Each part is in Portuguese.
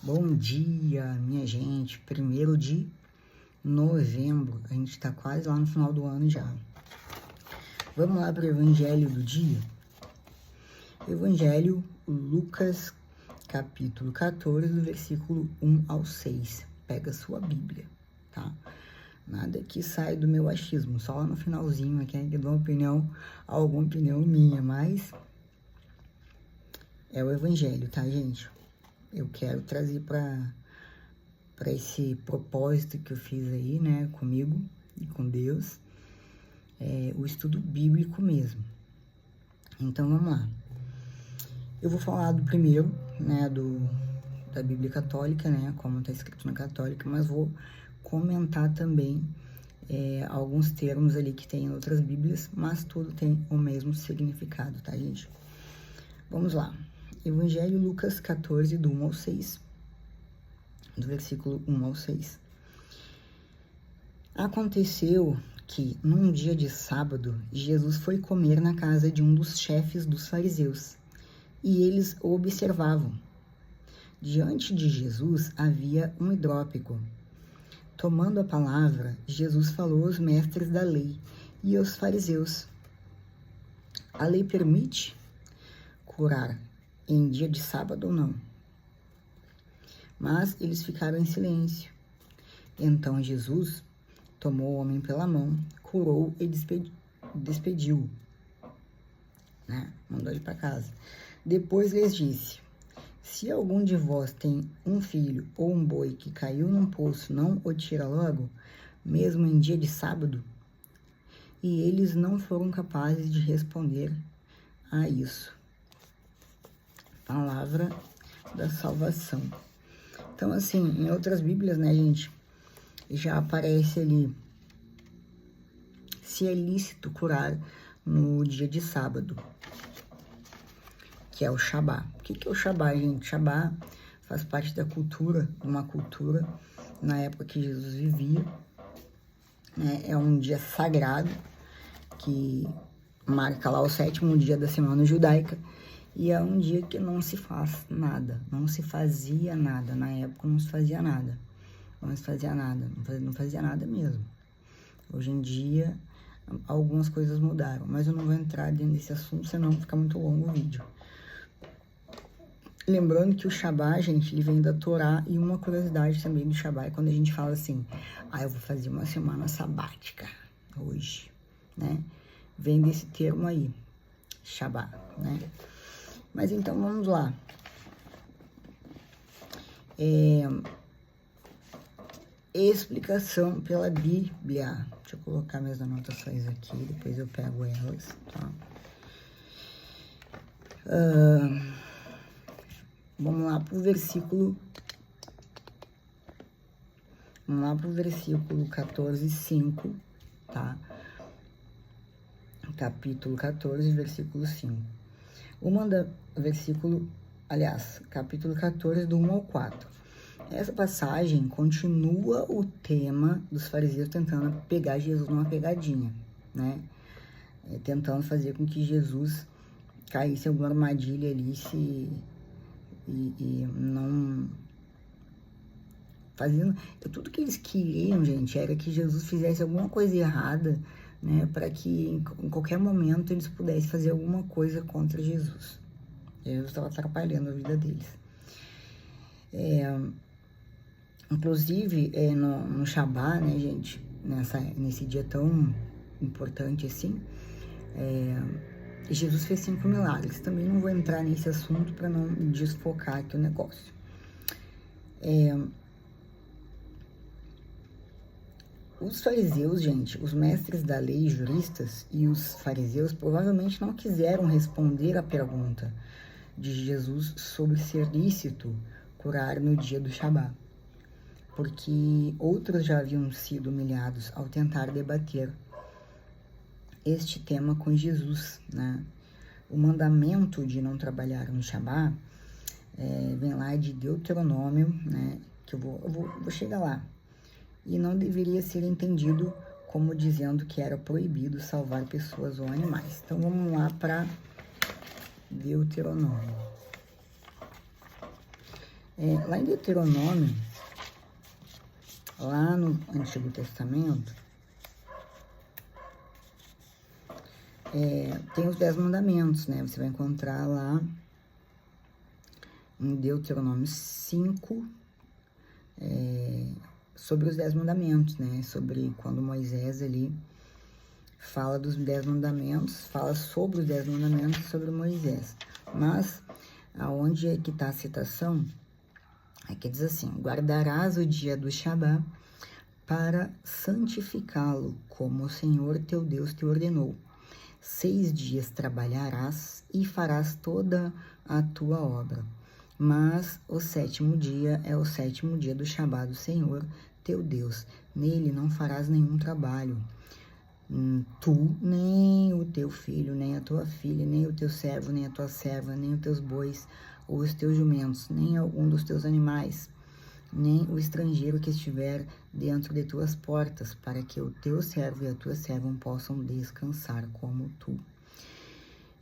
Bom dia, minha gente. 1º de novembro. A gente tá quase lá no final do ano já. Vamos lá para o evangelho do dia. Evangelho Lucas, capítulo 14, do versículo 1 ao 6. Pega a sua Bíblia, tá? Nada que sai do meu achismo. Só lá no finalzinho aqui que dou alguma opinião minha, mas é o evangelho, tá, gente? Eu quero trazer para esse propósito que eu fiz aí, né, comigo e com Deus, o estudo bíblico mesmo. Então, vamos lá. Eu vou falar do primeiro, né, da Bíblia Católica, né, como está escrito na Católica, mas vou comentar também alguns termos ali que tem em outras Bíblias, mas tudo tem o mesmo significado, tá, gente? Vamos lá. Evangelho Lucas 14, do 1 ao 6. Do versículo 1 ao 6. Aconteceu que, num dia de sábado, Jesus foi comer na casa de um dos chefes dos fariseus, e eles o observavam. Diante de Jesus havia um hidrópico. Tomando a palavra, Jesus falou aos mestres da lei e aos fariseus: a lei permite curar em dia de sábado ou não? Mas eles ficaram em silêncio. Então Jesus tomou o homem pela mão, curou e despediu-o, né? Mandou ele para casa. Depois lhes disse: se algum de vós tem um filho ou um boi que caiu num poço, não o tira logo, mesmo em dia de sábado? E eles não foram capazes de responder a isso. Palavra da salvação. Então, assim, em outras Bíblias, né, gente, já aparece ali se é lícito curar no dia de sábado, que é o Shabá. O que é o Shabá, gente? Shabá faz parte da cultura, uma cultura na época que Jesus vivia, né? É um dia sagrado que marca lá o 7º dia da semana judaica, e é um dia que não se faz nada, não se fazia nada. Na época não se fazia nada, não fazia nada mesmo. Hoje em dia algumas coisas mudaram, mas eu não vou entrar dentro desse assunto, senão fica muito longo o vídeo. Lembrando que o Shabá, gente, ele vem da Torá, e uma curiosidade também do Shabá é quando a gente fala assim: eu vou fazer uma semana sabática hoje, né? Vem desse termo aí, Shabá, né? Mas então, vamos lá. Explicação pela Bíblia. Deixa eu colocar minhas anotações aqui, depois eu pego elas, tá? Vamos lá pro versículo 14, 5, tá? Capítulo 14, versículo 5. Capítulo 14, do 1 ao 4. Essa passagem continua o tema dos fariseus tentando pegar Jesus numa pegadinha, né? Tentando fazer com que Jesus caísse em alguma armadilha ali, e não fazendo. Tudo que eles queriam, gente, era que Jesus fizesse alguma coisa errada, né, para que em qualquer momento eles pudessem fazer alguma coisa contra Jesus. Jesus estava atrapalhando a vida deles. Inclusive, no Shabá, né, gente, nesse dia tão importante assim, Jesus fez 5 milagres. Também não vou entrar nesse assunto para não desfocar aqui o negócio. Os fariseus, gente, os mestres da lei, juristas e os fariseus provavelmente não quiseram responder à pergunta de Jesus sobre ser lícito curar no dia do Shabá, porque outros já haviam sido humilhados ao tentar debater este tema com Jesus, né? O mandamento de não trabalhar no Shabá vem lá de Deuteronômio, né? Que eu vou chegar lá. E não deveria ser entendido como dizendo que era proibido salvar pessoas ou animais. Então, vamos lá para Deuteronômio. Lá em Deuteronômio, lá no Antigo Testamento, tem os 10 mandamentos, né? Você vai encontrar lá em Deuteronômio 5, sobre os 10 mandamentos, né? Sobre quando Moisés ali fala dos 10 mandamentos, fala sobre os 10 mandamentos sobre Moisés. Mas, aonde é que está a citação? É que diz assim: guardarás o dia do Shabá para santificá-lo, como o Senhor teu Deus te ordenou. 6 dias trabalharás e farás toda a tua obra. Mas o 7º dia é o 7º dia do Shabá do Senhor teu Deus. Nele não farás nenhum trabalho. Tu, nem o teu filho, nem a tua filha, nem o teu servo, nem a tua serva, nem os teus bois ou os teus jumentos, nem algum dos teus animais, nem o estrangeiro que estiver dentro de tuas portas, para que o teu servo e a tua serva possam descansar como tu.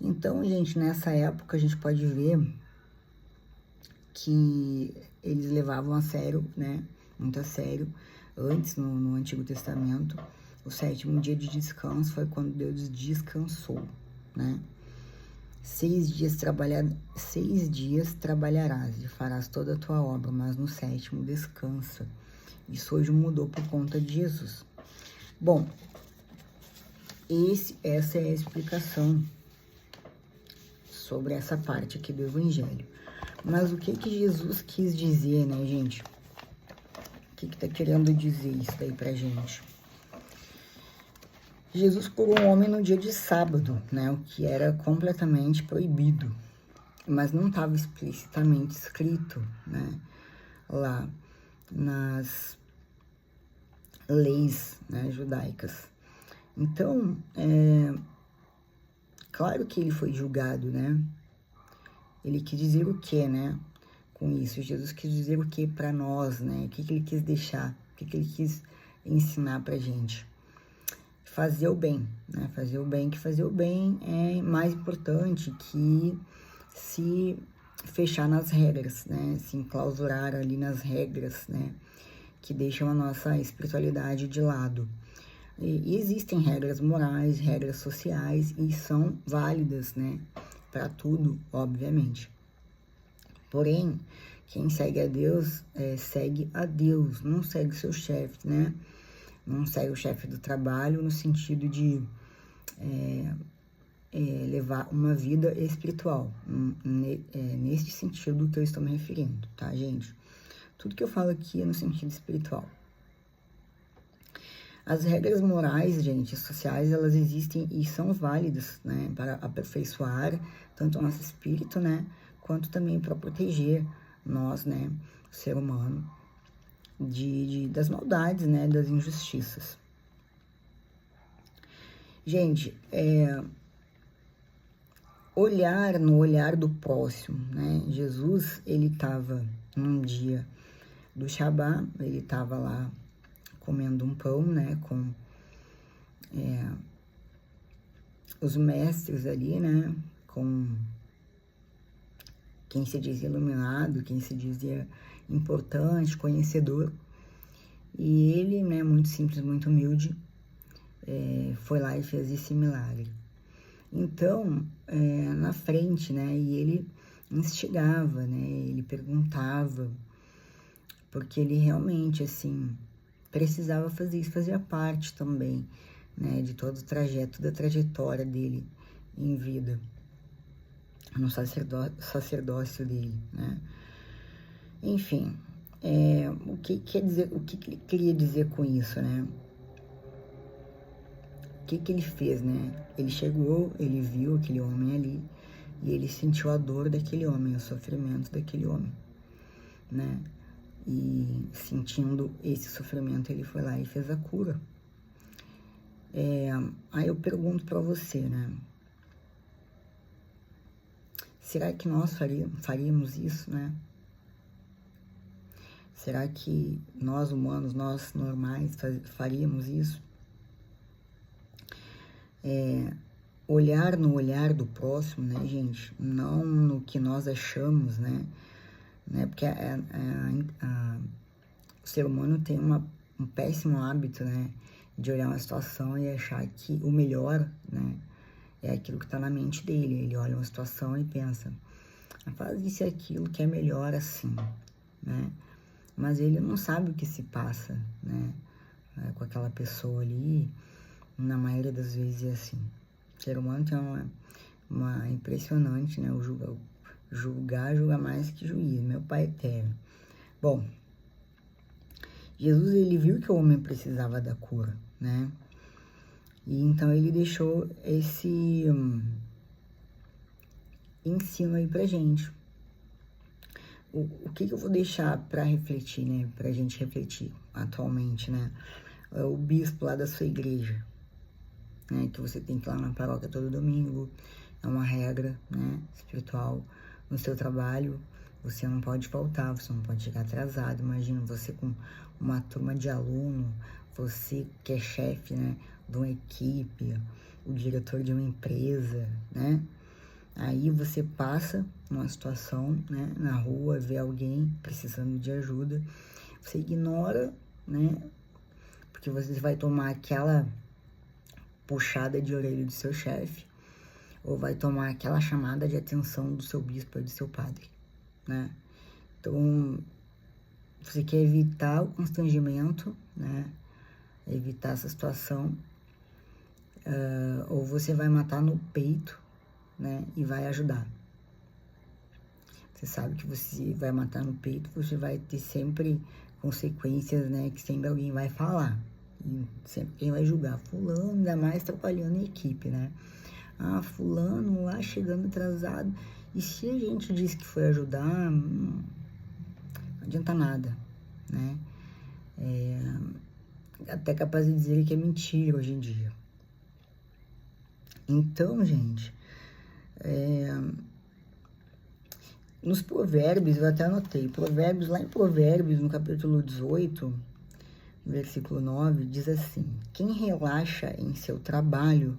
Então, gente, nessa época a gente pode ver que eles levavam a sério, né, muito a sério, antes no Antigo Testamento. O 7º dia de descanso foi quando Deus descansou, né? 6 dias trabalharás e farás toda a tua obra, mas no 7º descansa. Isso hoje mudou por conta de Jesus. Bom, essa é a explicação sobre essa parte aqui do Evangelho. Mas o que Jesus quis dizer, né, gente? O que tá querendo dizer isso daí pra gente? Jesus curou um homem no dia de sábado, né, o que era completamente proibido, mas não estava explicitamente escrito, né, lá nas leis, né, judaicas. Então, claro que ele foi julgado, né? Ele quis dizer o quê, né? Com isso, Jesus quis dizer o que para nós, né? O que ele quis deixar, o que ele quis ensinar pra gente. Fazer o bem, né? Fazer o bem é mais importante que se fechar nas regras, né? Se enclausurar ali nas regras, né? Que deixam a nossa espiritualidade de lado. E existem regras morais, regras sociais, e são válidas, né? Para tudo, obviamente. Porém, quem segue a Deus, segue a Deus, não segue seu chefe, né? Não segue o chefe do trabalho no sentido de levar uma vida espiritual. Nesse sentido que eu estou me referindo, tá, gente? Tudo que eu falo aqui é no sentido espiritual. As regras morais, gente, sociais, elas existem e são válidas, né, para aperfeiçoar tanto o nosso espírito, né, quanto também para proteger nós, né, o ser humano, das maldades, né, das injustiças. Gente, olhar no olhar do próximo, né, Jesus, ele estava num dia do Shabá, ele estava lá comendo um pão, né, com os mestres ali, né, com quem se dizia iluminado, quem se dizia importante, conhecedor, e ele, né, muito simples, muito humilde, foi lá e fez esse milagre. Então, na frente, né, e ele instigava, né, ele perguntava, porque ele realmente, assim, precisava fazer isso, fazia parte também, né, de todo o trajeto, da trajetória dele em vida, no sacerdócio dele, né. Enfim, o que ele queria dizer com isso, né? O que ele fez, né? Ele chegou, ele viu aquele homem ali e ele sentiu a dor daquele homem, o sofrimento daquele homem, né? E sentindo esse sofrimento, ele foi lá e fez a cura. Aí eu pergunto para você, né? Será que nós faríamos isso, né? Será que nós humanos, nós normais, faríamos isso? Olhar no olhar do próximo, né, gente? Não no que nós achamos, né? né? Porque o ser humano tem um péssimo hábito, né? De olhar uma situação e achar que o melhor, né? É aquilo que está na mente dele. Ele olha uma situação e pensa, faz isso e aquilo que é melhor assim, né? Mas ele não sabe o que se passa, né? Com aquela pessoa ali, na maioria das vezes é assim. O ser humano tem uma impressionante, né? O julga mais que juiz, meu pai eterno. Bom, Jesus, ele viu que o homem precisava da cura, né? E então ele deixou esse ensino aí pra gente. O que eu vou deixar para refletir, né? Pra gente refletir atualmente, né? O bispo lá da sua igreja, né? Que você tem que ir lá na paróquia todo domingo. É uma regra, né? Espiritual. No seu trabalho, você não pode faltar, você não pode chegar atrasado. Imagina você com uma turma de aluno, você que é chefe, né? De uma equipe, o diretor de uma empresa, né? Aí você passa numa situação, né, na rua, vê alguém precisando de ajuda, você ignora, né, porque você vai tomar aquela puxada de orelha do seu chefe, ou vai tomar aquela chamada de atenção do seu bispo ou do seu padre, né? Então, você quer evitar o constrangimento, né, evitar essa situação, ou você vai matar no peito, né, e vai ajudar. Você sabe que você vai matar no peito, você vai ter sempre consequências, né, que sempre alguém vai falar. E sempre quem vai julgar, fulano, ainda mais trabalhando em equipe, né? Ah, fulano lá chegando atrasado. E se a gente diz que foi ajudar, não adianta nada, né? Até capaz de dizer que é mentira hoje em dia. Então, gente, nos provérbios, eu até anotei, provérbios, lá em Provérbios, no capítulo 18, versículo 9, diz assim, quem relaxa em seu trabalho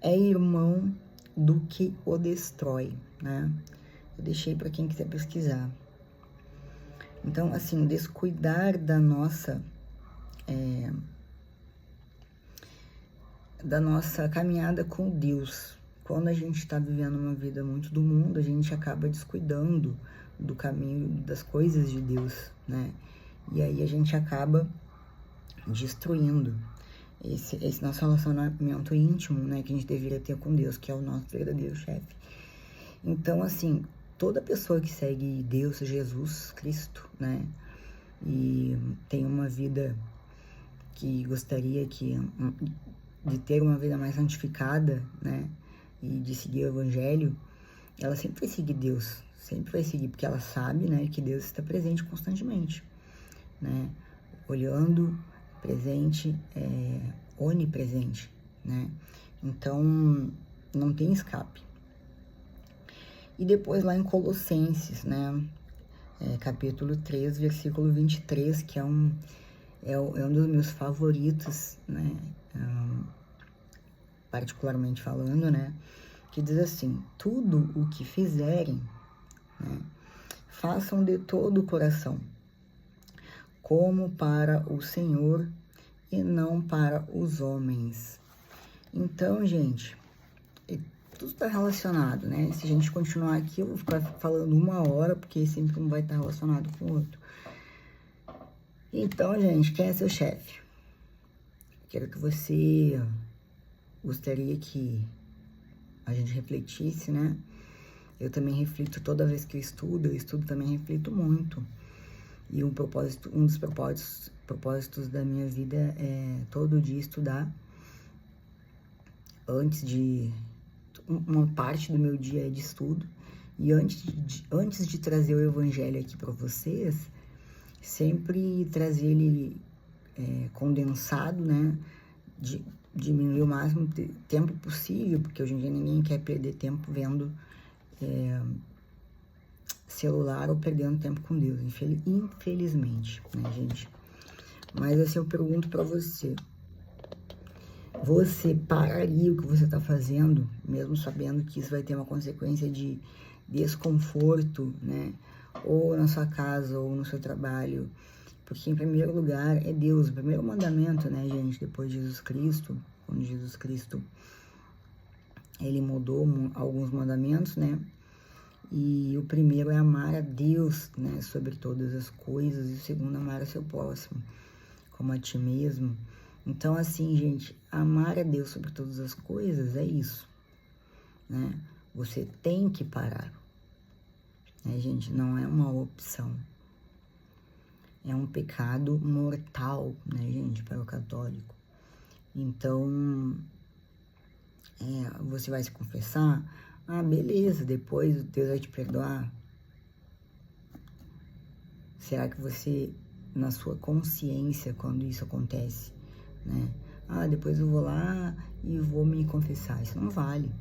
é irmão do que o destrói, né? Eu deixei para quem quiser pesquisar. Então, assim, descuidar da nossa caminhada com Deus. Quando a gente está vivendo uma vida muito do mundo, a gente acaba descuidando do caminho, das coisas de Deus, né? E aí a gente acaba destruindo esse nosso relacionamento íntimo, né? Que a gente deveria ter com Deus, que é o nosso verdadeiro chefe. Então, assim, toda pessoa que segue Deus, Jesus Cristo, né? E tem uma vida que gostaria de ter uma vida mais santificada, né? E de seguir o Evangelho, ela sempre vai seguir Deus, sempre vai seguir, porque ela sabe, né, que Deus está presente constantemente, né? Olhando, presente, onipresente, né? Então, não tem escape. E depois lá em Colossenses, né, capítulo 3, versículo 23, que é um dos meus favoritos, né, particularmente falando, né, que diz assim, tudo o que fizerem, né, façam de todo o coração, como para o Senhor e não para os homens. Então, gente, tudo está relacionado, né? Se a gente continuar aqui, eu vou ficar falando 1 hora, porque sempre um vai estar relacionado com o outro. Então, gente, quem é seu chefe? Quero que você gostaria que a gente refletisse, né? Eu também reflito toda vez que eu estudo também reflito muito. E um dos propósitos da minha vida é todo dia estudar. Uma parte do meu dia é de estudo. E antes de trazer o evangelho aqui para vocês, sempre trazer ele condensado, né? Diminuir o máximo tempo possível, porque hoje em dia ninguém quer perder tempo vendo celular ou perdendo tempo com Deus, infelizmente, né, gente? Mas assim, eu pergunto para você, você pararia o que você está fazendo, mesmo sabendo que isso vai ter uma consequência de desconforto, né? ou na sua casa, ou no seu trabalho, porque em primeiro lugar é Deus, o primeiro mandamento, né, gente, depois de Jesus Cristo, quando Jesus Cristo, ele mudou alguns mandamentos, né, e o primeiro é amar a Deus, né, sobre todas as coisas, e o segundo, amar a seu próximo, como a ti mesmo. Então, assim, gente, amar a Deus sobre todas as coisas é isso, né, você tem que parar, né, gente, não é uma opção. É um pecado mortal, né, gente, para o católico. Então, você vai se confessar, beleza, depois Deus vai te perdoar. Será que você, na sua consciência, quando isso acontece, né? Depois eu vou lá e vou me confessar. Isso não vale.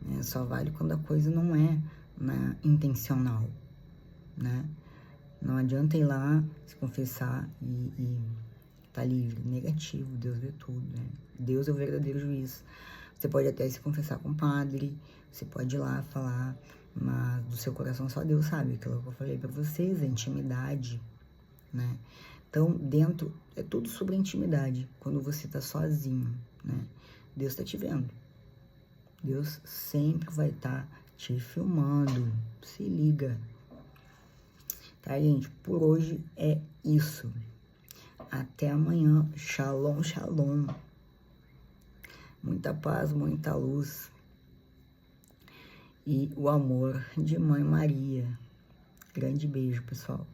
Né? Só vale quando a coisa não é intencional, né? Não adianta ir lá, se confessar e tá livre. Negativo, Deus vê tudo, né? Deus é o verdadeiro juiz. Você pode até se confessar com o padre, você pode ir lá falar, mas do seu coração só Deus sabe. Aquilo que eu falei pra vocês, a intimidade, né? Então, dentro, é tudo sobre intimidade. Quando você tá sozinho, né? Deus tá te vendo. Deus sempre vai estar te filmando. Se liga. Tá, gente? Por hoje é isso. Até amanhã. Shalom, shalom. Muita paz, muita luz. E o amor de Mãe Maria. Grande beijo, pessoal.